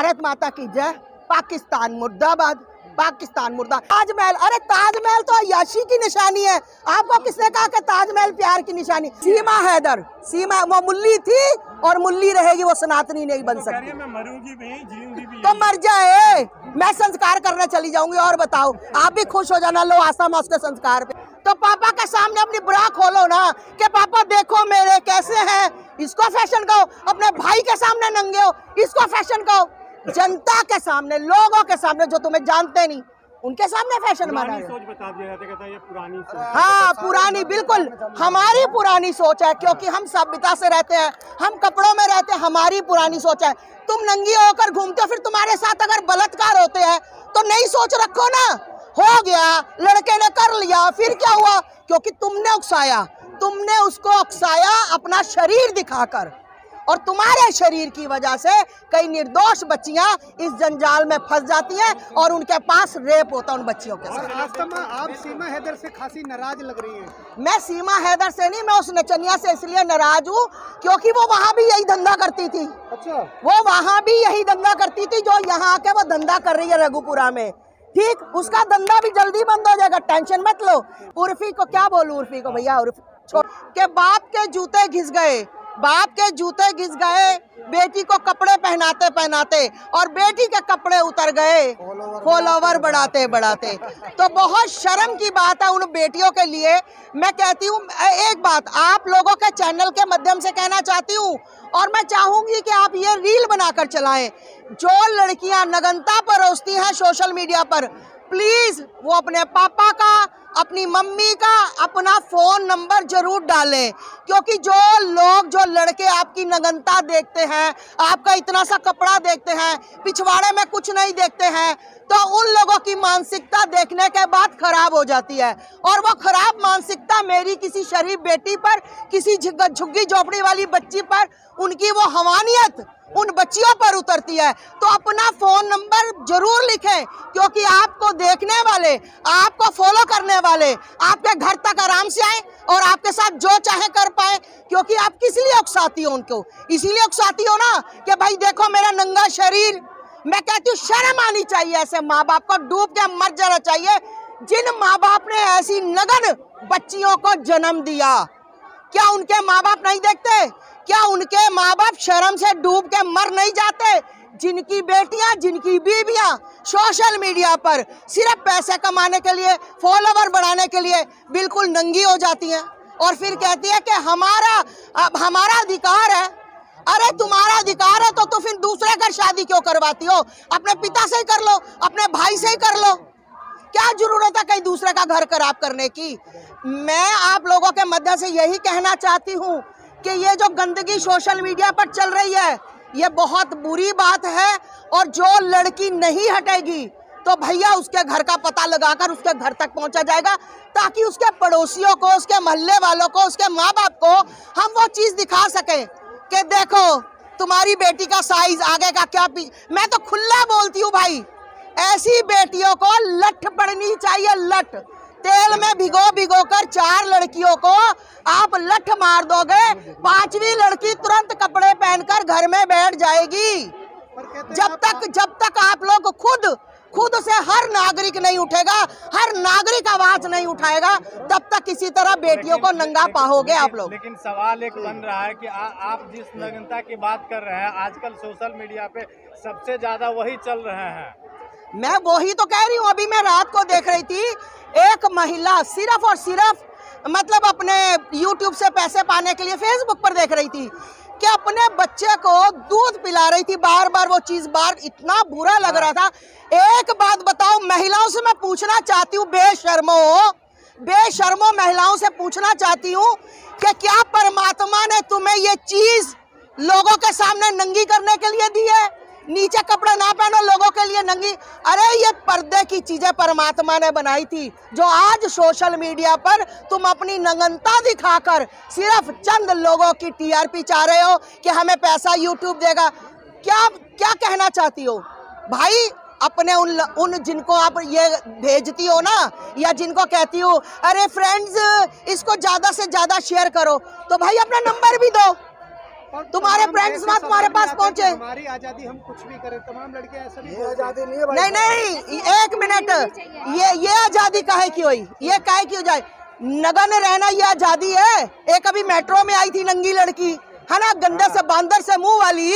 भारत माता की जय, पाकिस्तान मुर्दाबाद, पाकिस्तान मुर्दा। ताजमहल, अरे ताजमहल तो अय्याशी की निशानी है। आपको किसने कहा कि ताजमहल प्यार की निशानी? सीमा हैदर, सीमा वो मुल्ली थी और मुल्ली रहेगी, वो सनातनी नहीं बन सकती। मैं मरूंगी भी, जीऊंगी भी। तो मर जाए, मैं संस्कार करने चली जाऊंगी। और बताओ, आप भी खुश हो जाना, लो आसाम उसके संस्कार पे। तो पापा के सामने अपनी ब्रा खोलो ना कि पापा देखो मेरे कैसे हैं, इसको फैशन कहो। अपने भाई के सामने नंगे हो, इसको फैशन कहो। जनता के सामने, लोगों के सामने जो तुम्हें जानते नहीं, उनके सामने फैशन माना है। सोच बता दिया जाता है, कहता है ये पुरानी सोच। हाँ, पुरानी, बिल्कुल हमारी पुरानी सोच है, क्योंकि हम सभ्यता से रहते हैं, हम कपड़ों में रहते हैं, हमारी पुरानी सोच है। तुम नंगी होकर घूमते हो, फिर तुम्हारे साथ अगर बलात्कार होते हैं तो नई सोच रखो ना। हो गया, लड़के ने कर लिया, फिर क्या हुआ? क्योंकि तुमने उकसाया, तुमने उसको उकसाया अपना शरीर दिखाकर, और तुम्हारे शरीर की वजह से कई निर्दोष बच्चियां इस जंजाल में फंस जाती हैं और उनके पास रेप होता है उन बच्चियों के साथ। आप सीमा हैदर से खासी नाराज लग रही हैं। मैं सीमा हैदर से नहीं, मैं उस नचनिया से इसलिए नाराज हूँ क्योंकि वो वहाँ भी यही धंधा करती थी। अच्छा, वो वहाँ भी यही धंधा करती थी जो यहाँ आके वो धंधा कर रही है रघुपुरा में। ठीक, उसका धंधा भी जल्दी बंद हो जाएगा, टेंशन मत लो। उर्फी को क्या बोलूं, उर्फी को भैया, उर्फी के बाप के जूते घिस गए, बाप के जूते घिस गए, बेटी को कपड़े पहनाते पहनाते, और बेटी के कपड़े उतर गए फॉलोवर बढ़ाते बढ़ाते। तो बहुत शर्म की बात है उन बेटियों के लिए। मैं कहती हूँ एक बात, आप लोगों के चैनल के माध्यम से कहना चाहती हूँ, और मैं चाहूंगी कि आप ये रील बनाकर चलाएं। जो लड़कियां नग्नता परोसती हैं सोशल मीडिया पर, प्लीज वो अपने पापा का, अपनी मम्मी का अपना फोन नंबर जरूर डालें, क्योंकि जो लोग, जो लड़के आपकी नग्नता देखते हैं, आपका इतना सा कपड़ा देखते हैं, पिछवाड़े में कुछ नहीं देखते हैं, तो उन लोगों की मानसिकता देखने के बाद खराब हो जाती है। और वो खराब मानसिकता मेरी किसी शरीफ बेटी पर, किसी झुग्गी झोपड़ी वाली बच्ची पर, उनकी वो हवानियत उन बच्चियों पर उतरती है। तो अपना फोन नंबर जरूर लिखें, क्योंकि आपको देखने वाले, आपको फॉलो करने वाले आपके घर तक आराम से आए और आपके साथ जो चाहे कर पाए। क्योंकि आप किस लिए उकसाती हो उनको? इसीलिए उकसाती हो ना कि भाई देखो मेरा नंगा शरीर। मैं कहती हूँ शर्म आनी चाहिए, ऐसे माँ बाप को डूब के मर जाना चाहिए जिन माँ बाप ने ऐसी नग्न बच्चियों को जन्म दिया। क्या उनके माँ बाप नहीं देखते? क्या उनके माँ बाप शर्म से डूब के मर नहीं जाते? जिनकी बेटियां, जिनकी बीवियां सोशल मीडिया पर सिर्फ पैसे कमाने के लिए, फॉलोवर बढ़ाने के लिए बिल्कुल नंगी हो जाती हैं और फिर कहती है कि हमारा अधिकार है। अरे तुम्हारा अधिकार है तो फिर दूसरे घर शादी क्यों करवाती हो? अपने पिता से ही कर लो, अपने भाई से ही कर लो। क्या जरूरत है कहीं दूसरे का घर खराब करने की? मैं आप लोगों के मध्य से यही कहना चाहती हूँ कि ये जो गंदगी सोशल मीडिया पर चल रही है, ये बहुत बुरी बात है। और जो लड़की नहीं हटेगी तो भैया उसके घर का पता लगाकर उसके घर तक पहुंचा जाएगा, ताकि उसके पड़ोसियों को, उसके मोहल्ले वालों को, उसके माँ बाप को हम वो चीज़ दिखा सकें कि देखो तुम्हारी बेटी का साइज, आगे का क्या। मैं तो खुला बोलती हूँ भाई, ऐसी बेटियों को लठ पड़नी चाहिए, लठ। तेल में भिगो कर 4 लड़कियों को आप लठ मार दोगे, 5वीं लड़की तुरंत कपड़े पहनकर घर में बैठ जाएगी। जब तक आप लोग खुद से हर नागरिक नहीं उठेगा, हर नागरिक आवाज नहीं उठाएगा, तब तक किसी तरह बेटियों को नंगा पाओगे आप लोग। लेकिन सवाल एक बन रहा है कि आप जिस नग्नता की बात कर रहे हैं, आजकल सोशल मीडिया पे सबसे ज्यादा वही चल रहे हैं। मैं वही तो कह रही हूँ। अभी मैं रात को देख रही थी, एक महिला सिर्फ और सिर्फ मतलब अपने YouTube से पैसे पाने के लिए फेसबुक पर देख रही थी कि अपने बच्चे को दूध पिला रही थी, बार बार वो चीज़ बार, इतना बुरा लग रहा था। एक बात बताओ, महिलाओं से मैं पूछना चाहती हूँ, बेशर्मो महिलाओं से पूछना चाहती हूँ कि क्या परमात्मा ने तुम्हें ये चीज़ लोगों के सामने नंगी करने के लिए दी है? नीचे कपड़ा ना पहनो, लोगों के लिए नंगी। अरे ये पर्दे की चीजें परमात्मा ने बनाई थी, जो आज सोशल मीडिया पर तुम अपनी नग्नता दिखाकर सिर्फ चंद लोगों की TRP चाह रहे हो कि हमें पैसा YouTube देगा। क्या कहना चाहती हो भाई? अपने उन जिनको आप ये भेजती हो ना, या जिनको कहती हो अरे फ्रेंड्स इसको ज्यादा से ज्यादा शेयर करो, तो भाई अपना नंबर भी दो, तुम्हारे फ्रेंड्स मत तुम्हारे पास पहुंचे। हमारी आजादी, हम कुछ भी करें, तमाम लड़के ऐसा भी आजादी नहीं है। नहीं नहीं, एक मिनट, ये आजादी काहे की हुई, ये काहे की हो जाए? नगन रहना ये आजादी है? एक अभी मेट्रो में आई थी नंगी लड़की, है ना, गंदे से बांदर से मुंह वाली,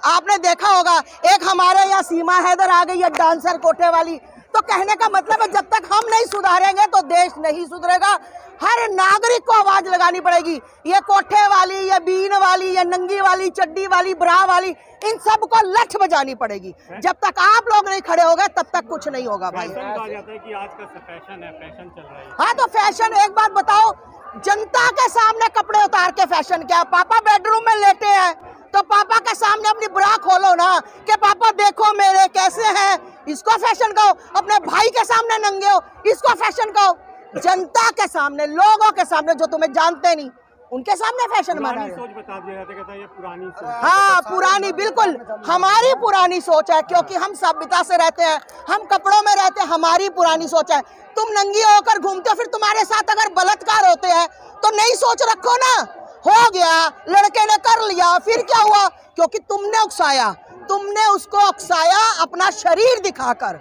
आपने देखा होगा। एक हमारे यहाँ सीमा हैदर आ गई है, डांसर कोठे वाली। तो कहने का मतलब है जब तक हम नहीं सुधारेंगे तो देश नहीं सुधरेगा। हर नागरिक को आवाज लगानी पड़ेगी। ये कोठे वाली, ये बीन वाली, ये नंगी वाली, चड्डी वाली, ब्रा वाली, इन सब को लठ बजानी पड़ेगी। जब तक आप लोग नहीं खड़े हो गए तब तक कुछ नहीं होगा भाई। कहा जाता है कि आज का फैशन है, फैशन चल रहा है। हाँ तो फैशन, एक बात बताओ, जनता के सामने कपड़े उतार के फैशन क्या? पापा बेडरूम में लेटे हैं तो पापा के सामने अपनी ब्रा खोलो ना कि पापा देखो मेरे कैसे हैं, इसको फैशन कहो। अपने भाई के सामने नंगे हो, इसको फैशन कहो। जनता के सामने, लोगों के सामने जो तुम्हें जानते नहीं, उनके सामने फैशन माना है। सोच बता दिया जाता है, कहता है ये पुरानी सोच। हाँ पुरानी, बिल्कुल हमारी पुरानी सोच है, क्योंकि हम सभ्यता से रहते हैं, हम कपड़ों में रहते हैं, हमारी पुरानी सोच है। तुम नंगी होकर घूमते हो, फिर तुम्हारे साथ अगर बलात्कार होते हैं तो नई सोच रखो ना। हो गया, लड़के ने कर लिया, फिर क्या हुआ? क्योंकि तुमने उकसाया, तुमने उसको उकसाया अपना शरीर दिखाकर,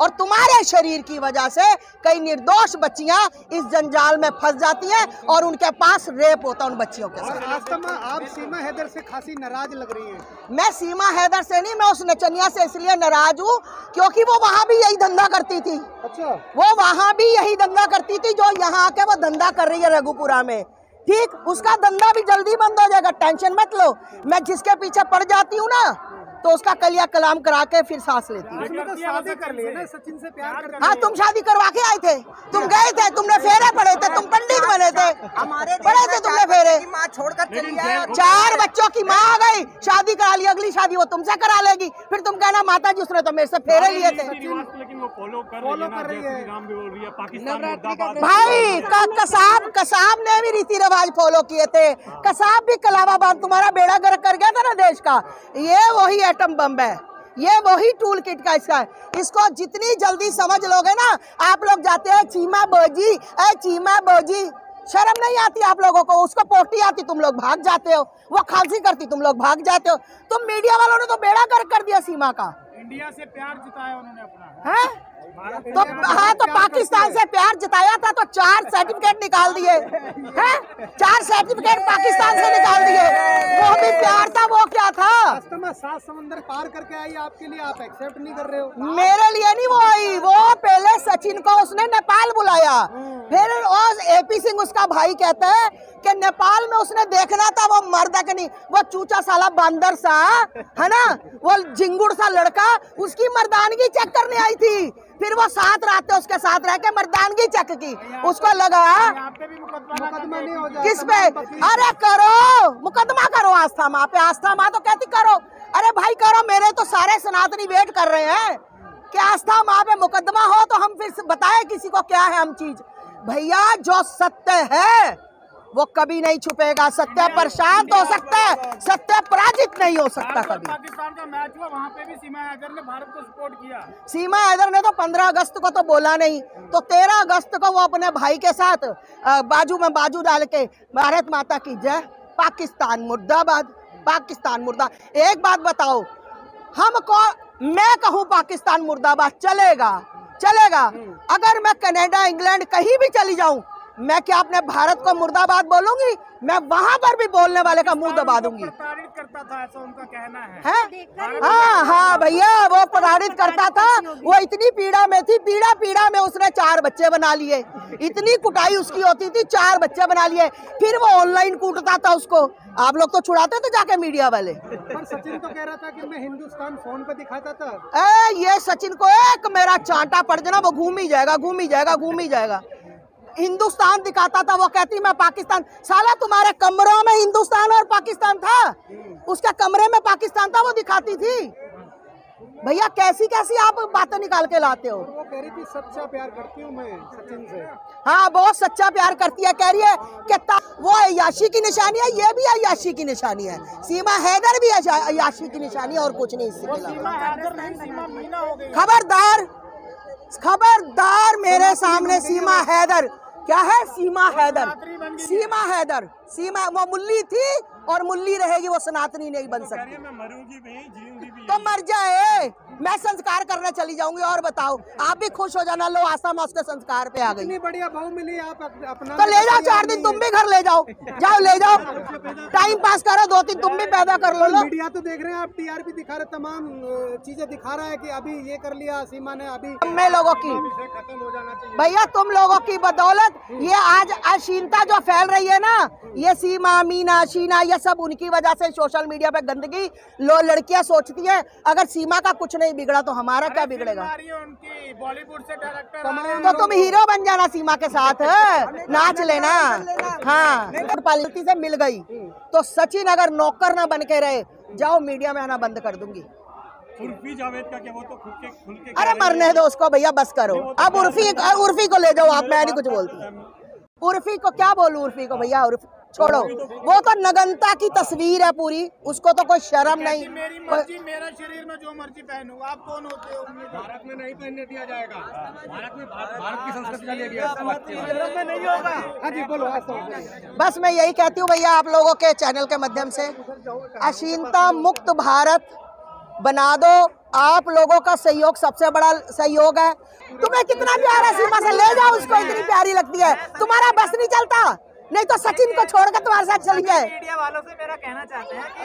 और तुम्हारे शरीर की वजह से कई निर्दोष बच्चियां इस जंजाल में फंस जाती हैं और उनके पास रेप होता है उन बच्चियों के साथ। आप सीमा हैदर से खासी नाराज लग रही हैं। मैं सीमा हैदर से नहीं, मैं उस नचनिया से इसलिए नाराज हूँ क्योंकि वो वहाँ भी यही धंधा करती थी। अच्छा, वो वहाँ भी यही धंधा करती थी जो यहाँ के वो धंधा कर रही है रघुपुरा में। ठीक, उसका धंधा भी जल्दी बंद हो जाएगा, टेंशन मत लो। मैं जिसके पीछे पड़ जाती हूँ ना तो उसका कलिया कलाम करा के फिर सांस लेती हूँ। तो शादी कर ली है ना, सचिन से प्यार करती। हाँ तुम शादी करवा के आए थे, तुम गए थे, तुमने फेरे पड़े थे, तुम पंडित बने थे, पड़े थे तुमने फेरे। माँ छोड़कर चली है। 4 बच्चों की माँ आ गई, शादी करा ली, अगली शादी वो तुमसे करा लेगी, फिर तुम कहना माता जी उसने तो मेरे से फेरे लिए थे। लेकिन वो फॉलो कर रही है, राम भी बोल रही है, पाकिस्तान मुर्दाबाद। भाई कसाब ने भी रीति रिवाज फॉलो किए थे। कसाब भी कलावा तुम्हारा बेड़ा गर्क कर गया था ना देश का। ये वही एटम बम है, ये वही टूल किट का इसका है। इसको जितनी जल्दी समझ लोगे ना, आप लोग जाते हैं चीमा बोजी, चीमा बोजी, शर्म नहीं आती आप लोगों को? उसको पोटी आती, तुम लोग भाग जाते हो। वो खांसी करती, तुम लोग भाग जाते हो। तुम मीडिया वालों ने तो बेड़ा गर्क कर दिया सीमा का। इंडिया से प्यार जताया उन्होंने अपना, है तो हाँ, तो पाकिस्तान से प्यार जताया था तो 4 सर्टिफिकेट निकाल दिए हैं, 4 सर्टिफिकेट पाकिस्तान से निकाल दिए। वो भी प्यार था, वो क्या था? 7 समंदर पार करके आई आपके लिए, आप एक्सेप्ट नहीं कर रहे हो। मेरे लिए नहीं वो आई, वो पहले सचिन को उसने नेपाल बुलाया, फिर एपी सिंह उसका भाई कहता है कि नेपाल में उसने देखना था वो मर्द है कि नहीं। वो चूचा साला बंदर सा है ना, वो झिंगुर सा लड़का, उसकी मर्दानगी चेक करने आई थी। फिर वो साथ रहते, उसके साथ रह के मर्दानगी चेक की। उसको लगा मुकदमा नहीं हो जाए किस पे? अरे करो मुकदमा, करो आस्था माँ पे। आस्था माँ तो कहती करो, अरे भाई करो, मेरे तो सारे सनातनी वेट कर रहे हैं कि आस्था माँ पे मुकदमा हो तो हम फिर बताए किसी को क्या है हम चीज। भैया जो सत्य है वो कभी नहीं छुपेगा। सत्य पर शांत हो सकता है, सत्य पराजित नहीं हो सकता कभी। पाकिस्तान का मैच हुआ, वहाँ पे भी सीमा हैदर ने भारत को सपोर्ट किया। सीमा हैदर ने तो 15 अगस्त को तो बोला नहीं, तो 13 अगस्त को वो अपने भाई के साथ बाजू में बाजू डाल के भारत माता की जय, पाकिस्तान मुर्दाबाद, पाकिस्तान मुर्दा। एक बात बताओ, हमको मैं कहूँ पाकिस्तान मुर्दाबाद चलेगा, चलेगा। अगर मैं कनाडा, इंग्लैंड कहीं भी चली जाऊं, मैं क्या अपने भारत को मुर्दाबाद बोलूंगी? मैं वहां पर भी बोलने वाले का मुंह दबा दूंगी। प्रताड़ित करता था, ऐसा उनका कहना है। हाँ हाँ भैया, वो प्रताड़ित करता था। वो इतनी पीड़ा में थी, पीड़ा में उसने 4 बच्चे बना लिए। इतनी कुटाई उसकी होती थी, 4 बच्चे बना लिए। फिर वो ऑनलाइन कूटता था उसको। आप लोग तो छुड़ाते थे जाके मीडिया वाले। पर सचिन तो कह रहा था कि मैं हिंदुस्तान फोन पे दिखाता था। ये सचिन को एक मेरा चांटा पड़ जाना, वो घूम ही जाएगा, घूम ही जाएगा, घूम ही जाएगा। हिंदुस्तान दिखाता था, वो कहती मैं पाकिस्तान। साला तुम्हारे कमरों में हिंदुस्तान और पाकिस्तान था, उसके कमरे में पाकिस्तान था, वो दिखाती थी। भैया कैसी कैसी आप बातें निकाल के लाते हो। वो कह रही थी सच्चा प्यार करती हूँ मैं सचिन से। हाँ बहुत सच्चा प्यार करती है, कह रही है कि वो अय्याशी की निशानी है, ये भी अय्याशी की निशानी है। सीमा हैदर भी अय्याशी की निशानी है और कुछ नहीं। इससे खबरदार, खबरदार मेरे सामने सीमा हैदर क्या है? सीमा हैदर। सीमा हैदर, सीमा वो मुल्ली थी और मुल्ली रहेगी, वो सनातनी नहीं बन सकती। मैं मरूंगी भी, जीऊंगी भी। तो मर जाए, मैं संस्कार करने चली जाऊंगी। और बताओ, आप भी खुश हो जाना, लो आशा मैं उसके संस्कार पे आ गई। इतनी बढ़िया बहू मिली, आप अपना तो ले जाओ 4 दिन तुम भी घर ले जाओ, जाओ ले जाओ, टाइम पास करो, 2-3 तुम भी पैदा कर लो। मीडिया तो देख रहे हैं, आप टीआरपी दिखा रहे, तमाम चीजें दिखा रहा है कि अभी ये कर लिया सीमा ने, अभी मैं लोगों की खत्म हो जाना चाहिए। भैया, तुम लोगों की बदौलत ये आज अश्लीलता जो फैल रही है ना, ये सीमा, मीना, शीना, ये सब उनकी वजह से। सोशल मीडिया पे गंदगी लड़कियां सोचती है अगर सीमा का कुछ नहीं बिगड़ा तो हमारा क्या बिगड़ेगा। उनकी बॉलीवुड से डायरेक्टर तो तुम हीरो बन जाना सीमा के साथ, नाच लेना। हाँ, पालिटी से मिल गई तो सचिन अगर नौकर ना बन के रहे, जाओ मीडिया में आना बंद कर दूंगी। उर्फी जावेद का क्या, वो तो खुल के अरे मरने दो उसको भैया, बस करो। अब उर्फी को ले जाओ आप, मैं नहीं कुछ बोलती। उर्फी को क्या बोलूं, उर्फी को भैया, छोड़ो, वो तो नगनता की तस्वीर है पूरी, उसको तो कोई शर्म नहीं। मेरी मर्जी, मेरा शरीर में जो मर्जी पहनूं। आप कौन होते हो? भारत में नहीं पहनने दिया जाएगा। भारत की संस्कृति का ले गया, भारत में नहीं होगा। हाँ जी, बोलो। बस मैं यही कहती हूँ भैया, आप लोगों के चैनल के माध्यम से अश्लीलता मुक्त भारत बना दो। आप लोगों का सहयोग सबसे बड़ा सहयोग है। तुम्हें कितना प्यार है सीमा से, ले जाओ उसको, इतनी प्यारी लगती है। तुम्हारा बस नहीं चलता, नहीं तो सचिन को छोड़कर तुम्हारे साथ चली जाए। मीडिया वालों से मेरा कहना चाहते हैं